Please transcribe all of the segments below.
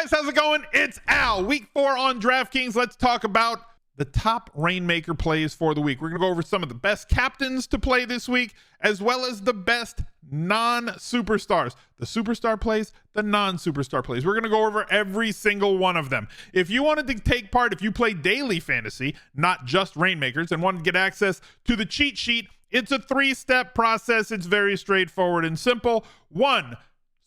guys, how's it going? It's Al. Week 4 on DraftKings. Let's talk about the top Rainmaker plays for the week. We're going to go over some of the best captains to play this week, as well as the best non-superstars. The superstar plays, the non-superstar plays. We're going to go over every single one of them. If you wanted to take part, if you play daily fantasy, not just Rainmakers, and wanted to get access to the cheat sheet, it's a 3-step process. It's very straightforward and simple. 1,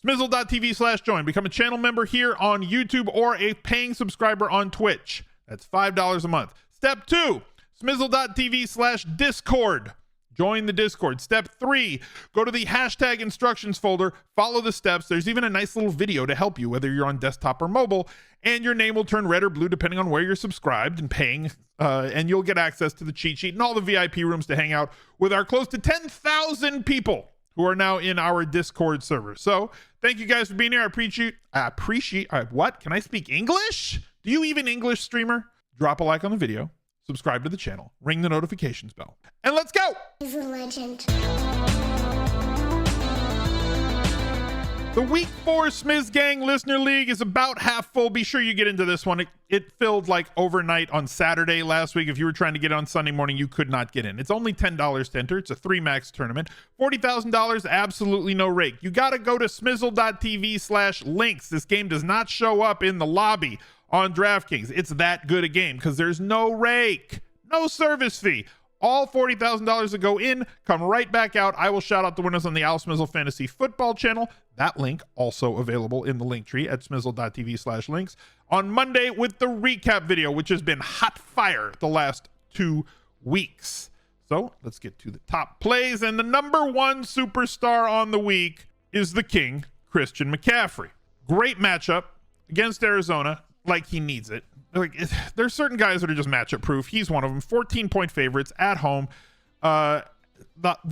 Smizzle.tv/join. Become a channel member here on YouTube or a paying subscriber on Twitch. That's $5 a month. Step 2, Smizzle.tv/Discord. Join the Discord. Step 3, go to the hashtag instructions folder, follow the steps. There's even a nice little video to help you, whether you're on desktop or mobile, and your name will turn red or blue depending on where you're subscribed and paying, and you'll get access to the cheat sheet and all the VIP rooms to hang out with our close to 10,000 people who are now in our Discord server. So thank you guys for being here. I appreciate what? Can I speak English? Do you even English, streamer? Drop a like on the video, subscribe to the channel, ring the notifications bell, and let's go. He's a legend. The Week 4 Smiz Gang Listener League is about half full. Be sure you get into this one. It filled like overnight on Saturday last week. If you were trying to get on Sunday morning, you could not get in. It's only $10 to enter. It's a 3-max tournament. $40,000, absolutely no rake. You got to go to smizzle.tv/links. This game does not show up in the lobby on DraftKings. It's that good a game because there's no rake, no service fee. All $40,000 that go in come right back out. I will shout out the winners on the Al Smizzle Fantasy Football channel. That link also available in the link tree at smizzle.tv/links on Monday with the recap video, which has been hot fire the last 2 weeks. So let's get to the top plays. And the number 1 superstar on the week is the King, Christian McCaffrey. Great matchup against Arizona, like he needs it. There's certain guys that are just matchup proof. He's one of them. 14-point favorites at home. The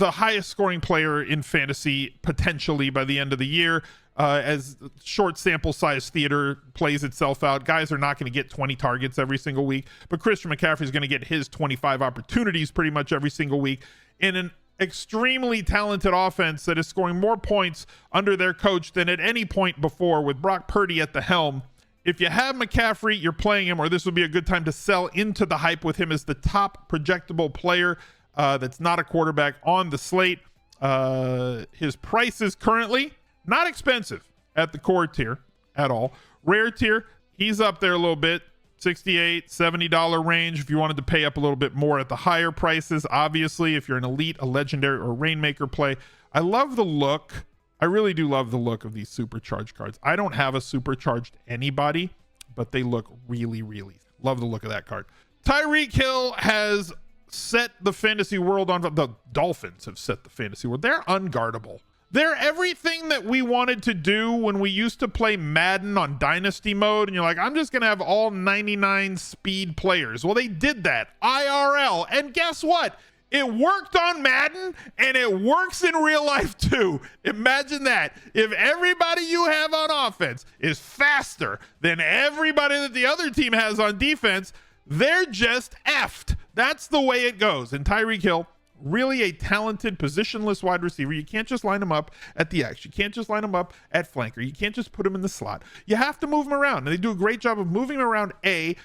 highest scoring player in fantasy potentially by the end of the year, as short sample size theater plays itself out. Guys are not going to get 20 targets every single week, but Christian McCaffrey is going to get his 25 opportunities pretty much every single week in an extremely talented offense that is scoring more points under their coach than at any point before, with Brock Purdy at the helm. If you have McCaffrey, you're playing him, or this would be a good time to sell into the hype with him as the top projectable player that's not a quarterback on the slate. His price is currently not expensive at the core tier at all. Rare tier, he's up there a little bit, $68, $70 range if you wanted to pay up a little bit more at the higher prices. Obviously, if you're an elite, a legendary, or Rainmaker play. I love the look. I really do love the look of these supercharged cards. I don't have a supercharged anybody, but they look really, really. Love the look of that card. Tyreek Hill has set the fantasy world on. The Dolphins have set the fantasy world. They're unguardable. They're everything that we wanted to do when we used to play Madden on Dynasty mode. And you're like, I'm just going to have all 99 speed players. Well, they did that IRL. And guess what? It worked on Madden, and it works in real life too. Imagine that. If everybody you have on offense is faster than everybody that the other team has on defense, they're just effed. That's the way it goes. And Tyreek Hill, really a talented positionless wide receiver. You can't just line him up at the X. You can't just line him up at flanker. You can't just put him in the slot. You have to move him around. And they do a great job of moving him around, A,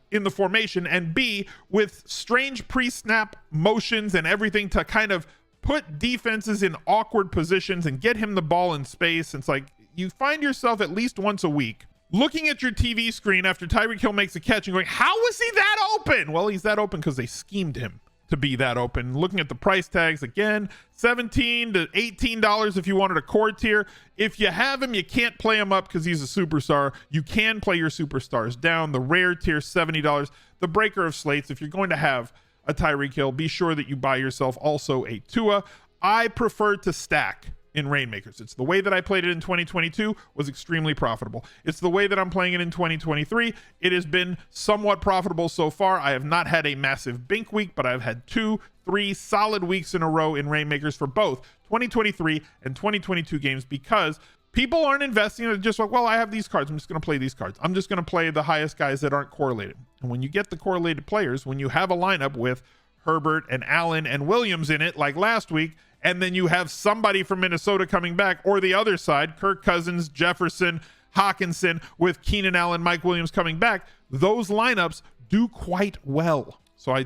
in the formation, and B, with strange pre-snap motions and everything to kind of put defenses in awkward positions and get him the ball in space. It's like you find yourself at least once a week looking at your TV screen after Tyreek Hill makes a catch and going, how was he that open? Well, he's that open because they schemed him to be that open. Looking at the price tags again, $17 to $18 if you wanted a core tier. If you have him, you can't play him up because he's a superstar. You can play your superstars down. The rare tier, $70. The breaker of slates, if you're going to have a Tyreek Hill, be sure that you buy yourself also a Tua. I prefer to stack in Rainmakers. It's the way that I played it in 2022, was extremely profitable. It's the way that I'm playing it in 2023. It has been somewhat profitable so far. I have not had a massive bink week, but I've had 2-3 solid weeks in a row in Rainmakers for both 2023 and 2022 games, because people aren't investing in it just like, well, I have these cards, I'm just going to play these cards. I'm just going to play the highest guys that aren't correlated. And when you get the correlated players, when you have a lineup with Herbert and Allen and Williams in it, like last week, and then you have somebody from Minnesota coming back, or the other side, Kirk Cousins, Jefferson, Hawkinson, with Keenan Allen, Mike Williams coming back, those lineups do quite well. So I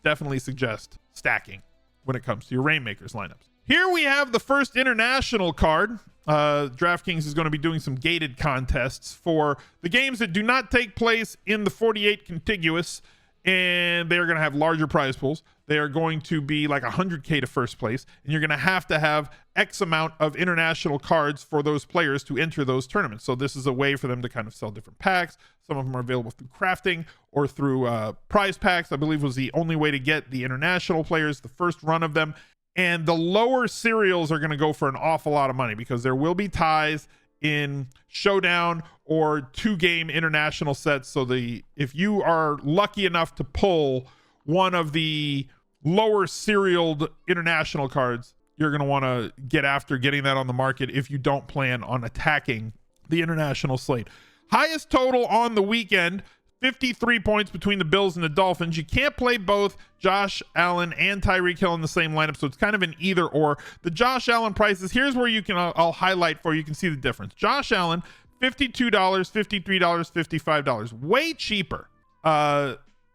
definitely suggest stacking when it comes to your Reignmakers lineups. Here we have the first international card. DraftKings is going to be doing some gated contests for the games that do not take place in the 48 contiguous, and they're going to have larger prize pools. They are going to be like 100K to first place, and you're going to have X amount of international cards for those players to enter those tournaments. So this is a way for them to kind of sell different packs. Some of them are available through crafting or through prize packs, I believe was the only way to get the international players, the first run of them. And the lower serials are going to go for an awful lot of money because there will be ties in showdown or 2-game international sets. So if you are lucky enough to pull one of the lower serialed international cards, you're going to want to get after getting that on the market if you don't plan on attacking the international slate. Highest total on the weekend, 53 points between the Bills and the Dolphins. You can't play both Josh Allen and Tyreek Hill in the same lineup, so it's kind of an either or. The Josh Allen prices, here's where you can, I'll highlight for you. You can see the difference. Josh Allen, $52, $53, $55. Way cheaper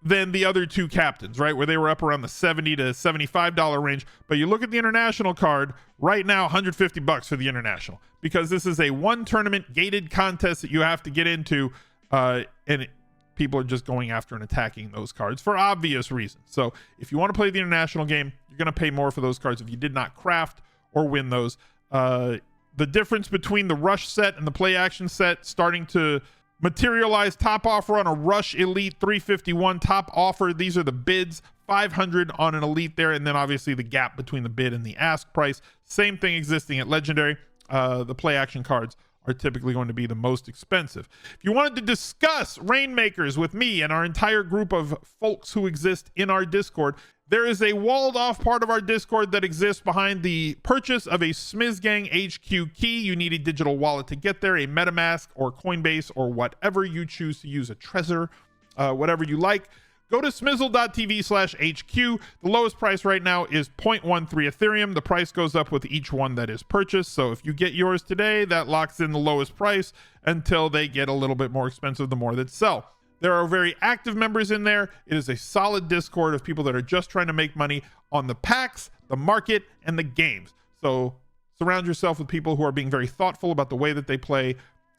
than the other two captains, right? Where they were up around the $70 to $75 range. But you look at the international card right now, $150 for the international, because this is a one tournament gated contest that you have to get into, and people are just going after and attacking those cards for obvious reasons. So if you want to play the international game, you're going to pay more for those cards if you did not craft or win those. The difference between the rush set and the play action set starting to materialize. Top offer on a rush elite, 351 top offer. These are the bids, 500 on an elite there, and then obviously the gap between the bid and the ask price. Same thing existing at Legendary. The play action cards are typically going to be the most expensive. If you wanted to discuss Reignmakers with me and our entire group of folks who exist in our Discord, there is a walled off part of our Discord that exists behind the purchase of a Smizzle HQ key. You need a digital wallet to get there, a MetaMask or Coinbase or whatever you choose to use, a Trezor, whatever you like. Go to smizzle.tv/HQ. The lowest price right now is 0.13 Ethereum. The price goes up with each one that is purchased. So if you get yours today, that locks in the lowest price until they get a little bit more expensive the more that sell. There are very active members in there. It is a solid Discord of people that are just trying to make money on the packs, the market, and the games. So surround yourself with people who are being very thoughtful about the way that they play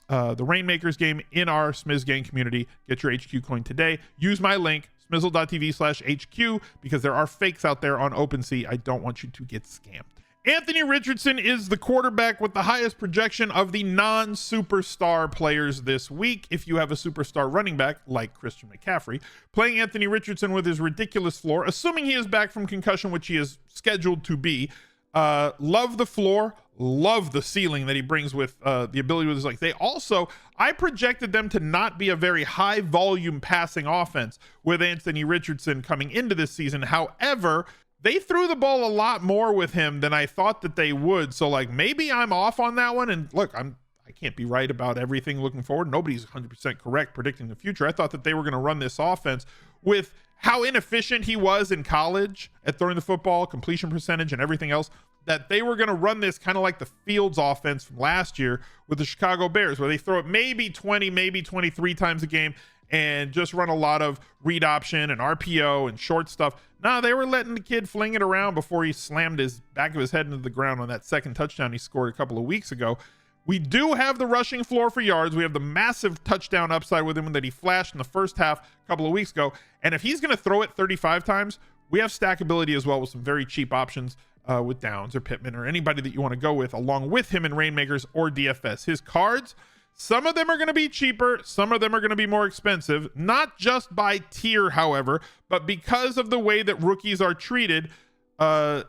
the Reignmakers game in our Smizzle community. Get your HQ coin today. Use my link, smizzle.tv/HQ, because there are fakes out there on OpenSea. I don't want you to get scammed. Anthony Richardson is the quarterback with the highest projection of the non-superstar players this week. If you have a superstar running back like Christian McCaffrey, playing Anthony Richardson with his ridiculous floor, assuming he is back from concussion, which he is scheduled to be, love the floor, love the ceiling that he brings with the ability with his legs. They also, I projected them to not be a very high volume passing offense with Anthony Richardson coming into this season. However, they threw the ball a lot more with him than I thought that they would. So like maybe I'm off on that one. And look, I can't be right about everything looking forward. Nobody's 100% correct predicting the future. I thought that they were going to run this offense with how inefficient he was in college at throwing the football, completion percentage, and everything else, that they were going to run this kind of like the Fields offense from last year with the Chicago Bears, where they throw it maybe 20, maybe 23 times a game and just run a lot of read option and RPO and short stuff. No, they were letting the kid fling it around before he slammed his back of his head into the ground on that second touchdown he scored a couple of weeks ago. We do have the rushing floor for yards. We have the massive touchdown upside with him that he flashed in the first half a couple of weeks ago. And if he's going to throw it 35 times, we have stackability as well with some very cheap options with Downs or Pittman or anybody that you want to go with along with him in Reignmakers or DFS. His cards, some of them are going to be cheaper. Some of them are going to be more expensive, not just by tier, however, but because of the way that rookies are treated.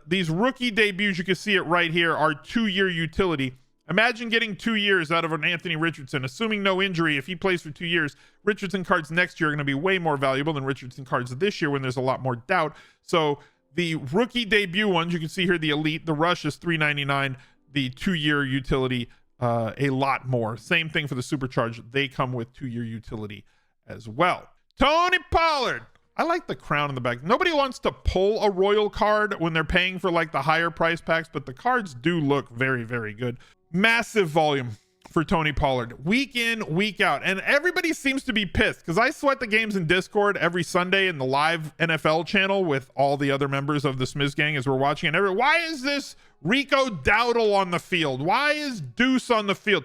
These rookie debuts, you can see it right here, are 2-year utility. Imagine getting 2 years out of an Anthony Richardson, assuming no injury. If he plays for 2 years, Richardson cards next year are going to be way more valuable than Richardson cards this year when there's a lot more doubt. So the rookie debut ones, you can see here, the elite, the rush is $399, the 2-year utility a lot more. Same thing for the supercharged. They come with 2-year utility as well. Tony Pollard. I like the crown in the back. Nobody wants to pull a royal card when they're paying for like the higher price packs, but the cards do look very, very good. Massive volume. for Tony Pollard week in, week out. And everybody seems to be pissed because I sweat the games in Discord every Sunday in the live NFL channel with all the other members of the Smiz gang as we're watching. And why is this Rico Dowdle on the field? Why is Deuce on the field?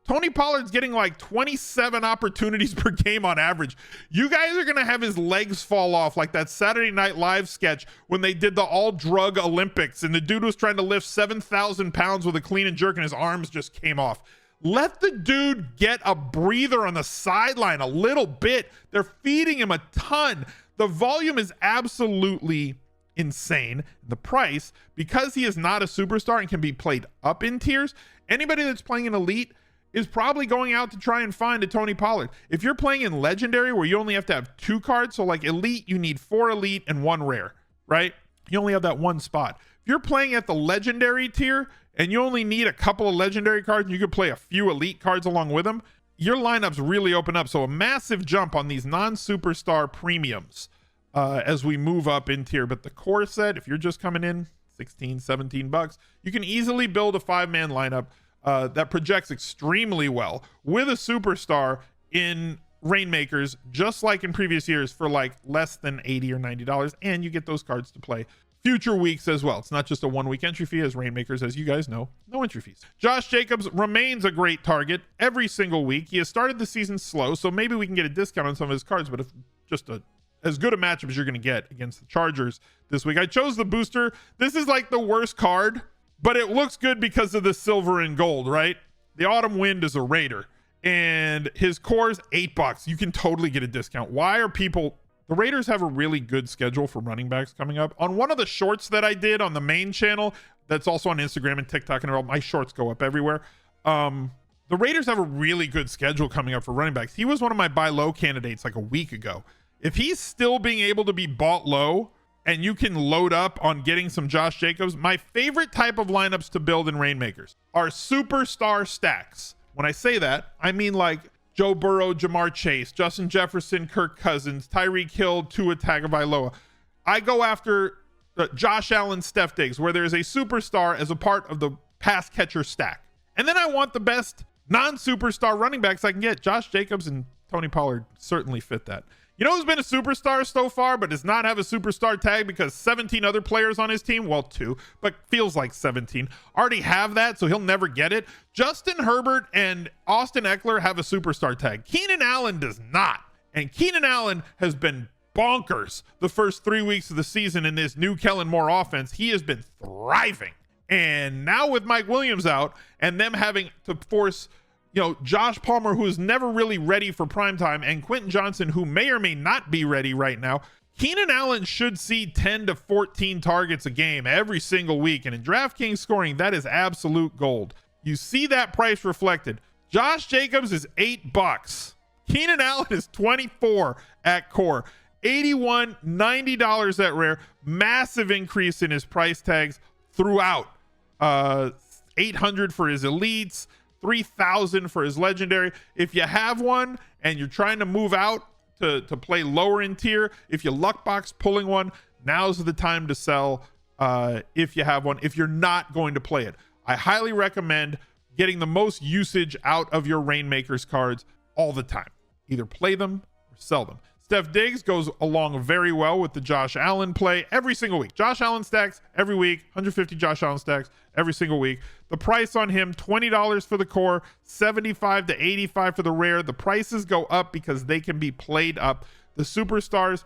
Tony Pollard's getting like 27 opportunities per game on average. You guys are going to have his legs fall off like that Saturday Night Live sketch when they did the all drug Olympics and the dude was trying to lift 7,000 pounds with a clean and jerk and his arms just came off. Let the dude get a breather on the sideline a little bit. They're feeding him a ton. The volume is absolutely insane. The price, because he is not a superstar and can be played up in tiers, anybody that's playing an elite is probably going out to try and find a Tony Pollard. If you're playing in legendary where you only have to have 2 cards, so like elite, you need 4 elite and 1 rare, right? You only have that 1 spot. If you're playing at the legendary tier and you only need a couple of legendary cards and you could play a few elite cards along with them, your lineups really open up. So a massive jump on these non-superstar premiums as we move up in tier. But the core set, if you're just coming in 16, 17 bucks, you can easily build a 5-man lineup that projects extremely well with a superstar in ReignMakers, just like in previous years, for like less than $80 or $90, and you get those cards to play future weeks as well. It's not just a 1-week entry fee as ReignMakers, as you guys know, no entry fees. Josh Jacobs remains a great target every single week. He has started the season slow, so maybe we can get a discount on some of his cards, but if just as good a matchup as you're going to get against the Chargers this week. I chose the booster. This is like the worst card, but it looks good because of the silver and gold, right? The Autumn Wind is a Raider and his core's $8. You can totally get a discount. Why are people... The Raiders have a really good schedule for running backs coming up. On one of the shorts that I did on the main channel, that's also on Instagram and TikTok and all, my shorts go up everywhere. The Raiders have a really good schedule coming up for running backs. He was one of my buy low candidates like a week ago. If he's still being able to be bought low and you can load up on getting some Josh Jacobs, my favorite type of lineups to build in ReignMakers are superstar stacks. When I say that, I mean like Joe Burrow, Jamar Chase, Justin Jefferson, Kirk Cousins, Tyreek Hill, Tua Tagovailoa. I go after Josh Allen, Steph Diggs, where there's a superstar as a part of the pass catcher stack. And then I want the best non-superstar running backs I can get. Josh Jacobs and Tony Pollard certainly fit that. You know who's been a superstar so far but does not have a superstar tag because 17 other players on his team, well 2, but feels like 17, already have that, so he'll never get it? Justin Herbert and Austin Eckler have a superstar tag. Keenan Allen does not. And Keenan Allen has been bonkers the first 3 weeks of the season in this new Kellen Moore offense. He has been thriving. And now with Mike Williams out and them having to force... Josh Palmer, who is never really ready for primetime, and Quentin Johnson, who may or may not be ready right now, Keenan Allen should see 10 to 14 targets a game every single week. And in DraftKings scoring, that is absolute gold. You see that price reflected. Josh Jacobs is $8. Keenan Allen is 24 at core. $81, $90 at rare. Massive increase in his price tags throughout. $800 for his elites. $3,000 for his legendary. If you have one and you're trying to move out to play lower in tier, if you luck box pulling one, now's the time to sell if you have one, if you're not going to play it. I highly recommend getting the most usage out of your ReignMakers cards all the time. Either play them or sell them. Steph Diggs goes along very well with the Josh Allen play every single week. Josh Allen stacks every week, 150 Josh Allen stacks every single week. The price on him, $20 for the core, $75 to $85 for the rare. The prices go up because they can be played up. The superstars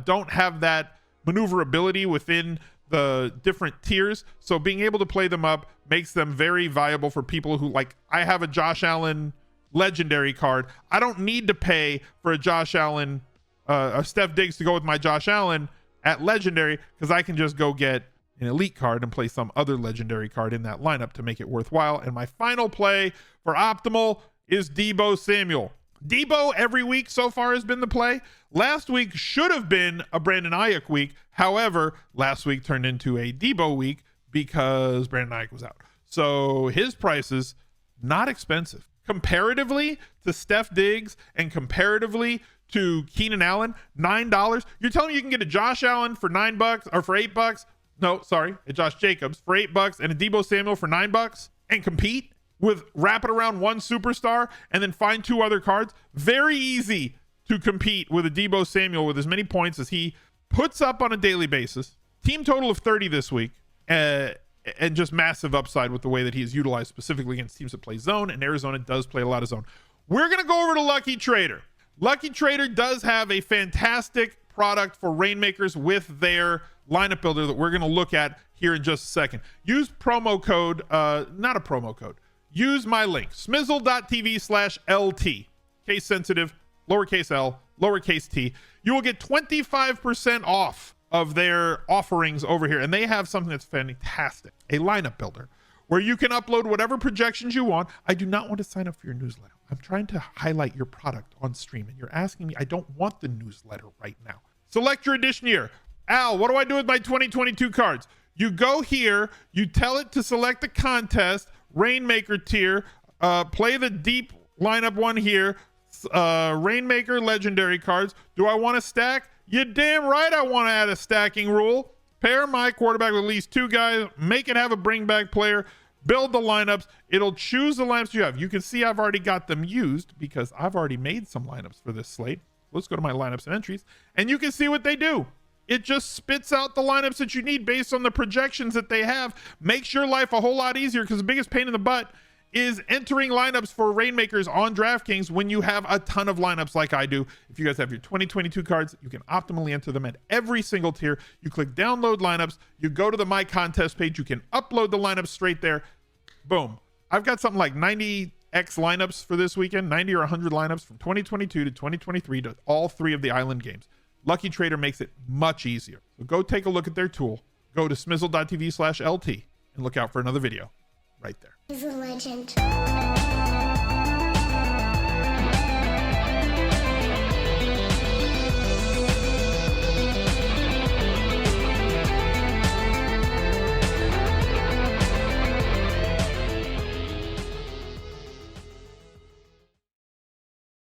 don't have that maneuverability within the different tiers, so being able to play them up makes them very viable for people who, like, I have a Josh Allen legendary card. I don't need to pay for a Josh Allen a Steph Diggs to go with my Josh Allen at legendary because I can just go get an elite card and play some other legendary card in that lineup to make it worthwhile. And my final play for optimal is Deebo Samuel. Deebo every week so far has been the play. Last week should have been a Brandon Ayuk week. However, last week turned into a Deebo week because Brandon Ayuk was out. So his prices, not expensive. Comparatively to Steph Diggs and comparatively to Keenan Allen, $9. You're telling me you can get a Josh Allen for $9 or for $8? No, sorry, a Josh Jacobs for $8 and a Deebo Samuel for $9 and compete? with wrap it around one superstar and then find 2 other cards. Very easy to compete with a Deebo Samuel with as many points as he puts up on a daily basis. Team total of 30 this week, and just massive upside with the way that he is utilized specifically against teams that play zone, and Arizona does play a lot of zone. We're going to go over to Lucky Trader. Lucky Trader does have a fantastic product for Reignmakers with their lineup builder that we're going to look at here in just a second. Use promo code, not a promo code. Use my link, smizzle.tv/LT. Case sensitive, lowercase l, lowercase t. You will get 25% off of their offerings over here. And they have something that's fantastic, a lineup builder, where you can upload whatever projections you want. I do not want to sign up for your newsletter. I'm trying to highlight your product on stream, and you're asking me, I don't want the newsletter right now. Select your edition year. Al, what do I do with my 2022 cards? You go here, you tell it to select the contest, Reignmaker tier, play the deep lineup one here, ReignMaker Legendary cards. Do I want to stack? You damn right I want to add a stacking rule. Pair my quarterback with at least 2 guys, make it have a bring back player, build the lineups. It'll choose the lineups you have. You can see I've already got them used because I've already made some lineups for this slate. Let's go to my lineups and entries, and you can see what they do. It just spits out the lineups that you need based on the projections that they have. Makes your life a whole lot easier, because the biggest pain in the butt is entering lineups for Reignmakers on DraftKings when you have a ton of lineups like I do. If you guys have your 2022 cards, you can optimally enter them at every single tier. You click download lineups, you go to the my contest page, you can upload the lineups straight there. Boom. I've got something like 90x lineups for this weekend, 90 or 100 lineups from 2022 to 2023 to all 3 of the island games. Lucky Trader makes it much easier. So go take a look at their tool. Go to smizzle.tv/LT and look out for another video right there. He's a legend.